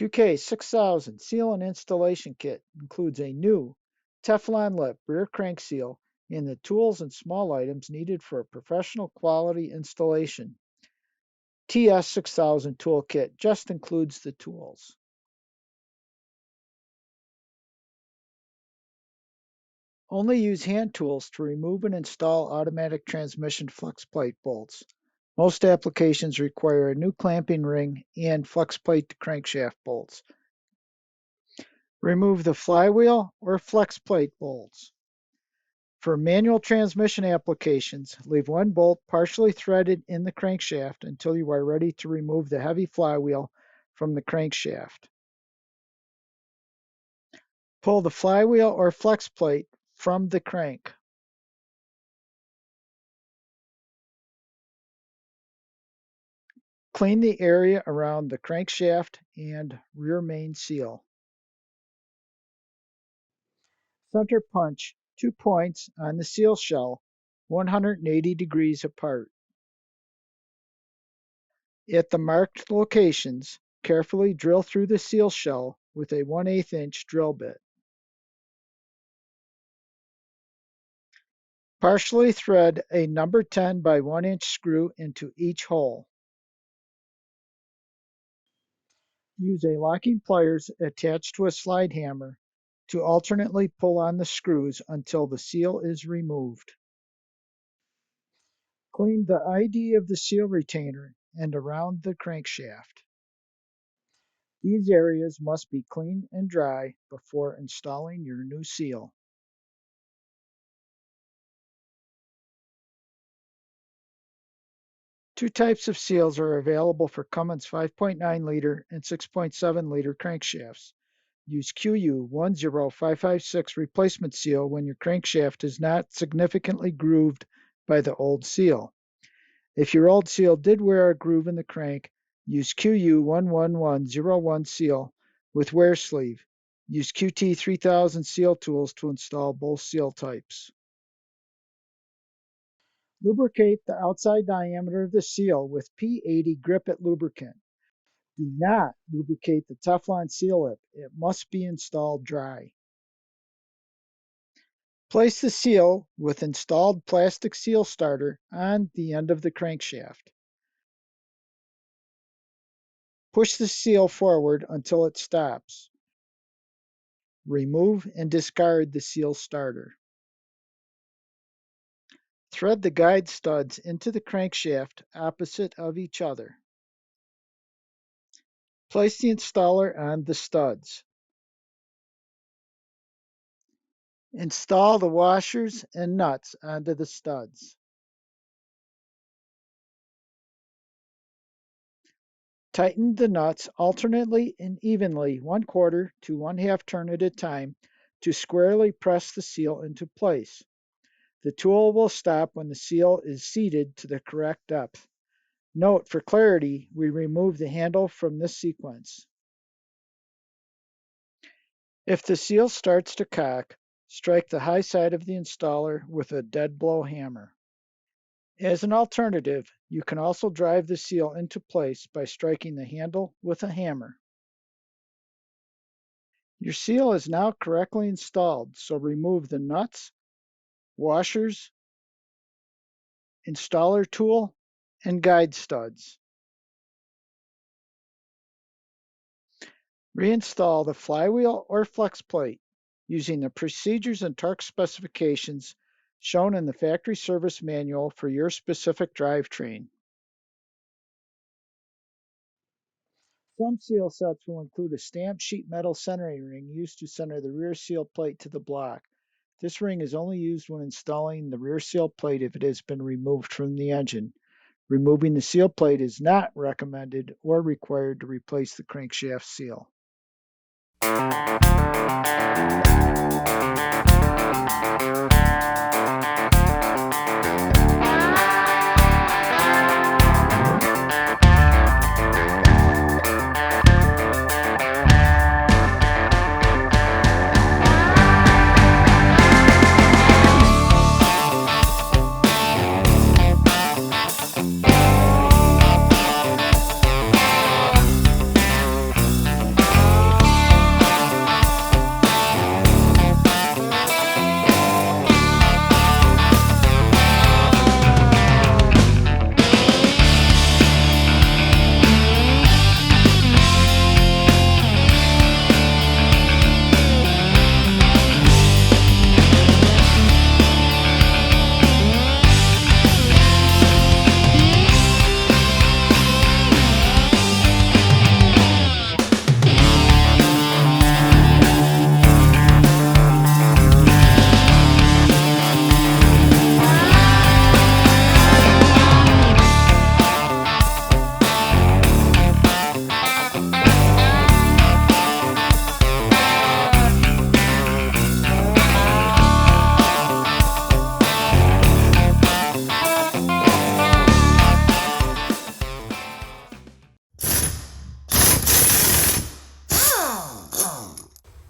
QK6000 seal and installation kit includes a new Teflon lip rear crank seal and the tools and small items needed for a professional quality installation. TS6000 toolkit just includes the tools. Only use hand tools to remove and install automatic transmission flex plate bolts. Most applications require a new clamping ring and flex plate to crankshaft bolts. Remove the flywheel or flex plate bolts. For manual transmission applications, leave one bolt partially threaded in the crankshaft until you are ready to remove the heavy flywheel from the crankshaft. Pull the flywheel or flex plate from the crank. Clean the area around the crankshaft and rear main seal. Center punch 2 points on the seal shell 180 degrees apart. At the marked locations, carefully drill through the seal shell with a 1/8 inch drill bit. Partially thread a number 10 by 1 inch screw into each hole. Use a locking pliers attached to a slide hammer to alternately pull on the screws until the seal is removed. Clean the ID of the seal retainer and around the crankshaft. These areas must be clean and dry before installing your new seal. Two types of seals are available for Cummins 5.9 liter and 6.7 liter crankshafts. Use QU10556 replacement seal when your crankshaft is not significantly grooved by the old seal. If your old seal did wear a groove in the crank, use QU11101 seal with wear sleeve. Use QT3000 seal tools to install both seal types. Lubricate the outside diameter of the seal with P80 grip it lubricant. Do not lubricate the Teflon seal lip. It must be installed dry. Place the seal with installed plastic seal starter on the end of the crankshaft. Push the seal forward until it stops. Remove and discard the seal starter. Thread the guide studs into the crankshaft opposite of each other. Place the installer on the studs. Install the washers and nuts onto the studs. Tighten the nuts alternately and evenly 1/4 to 1/2 turn at a time to squarely press the seal into place. The tool will stop when the seal is seated to the correct depth. Note, for clarity, we remove the handle from this sequence. If the seal starts to cock, strike the high side of the installer with a dead blow hammer. As an alternative, you can also drive the seal into place by striking the handle with a hammer. Your seal is now correctly installed, so remove the nuts, washers, installer tool, and guide studs. Reinstall the flywheel or flex plate using the procedures and torque specifications shown in the factory service manual for your specific drivetrain. Some seal sets will include a stamped sheet metal centering ring used to center the rear seal plate to the block. This ring is only used when installing the rear seal plate if it has been removed from the engine. Removing the seal plate is not recommended or required to replace the crankshaft seal.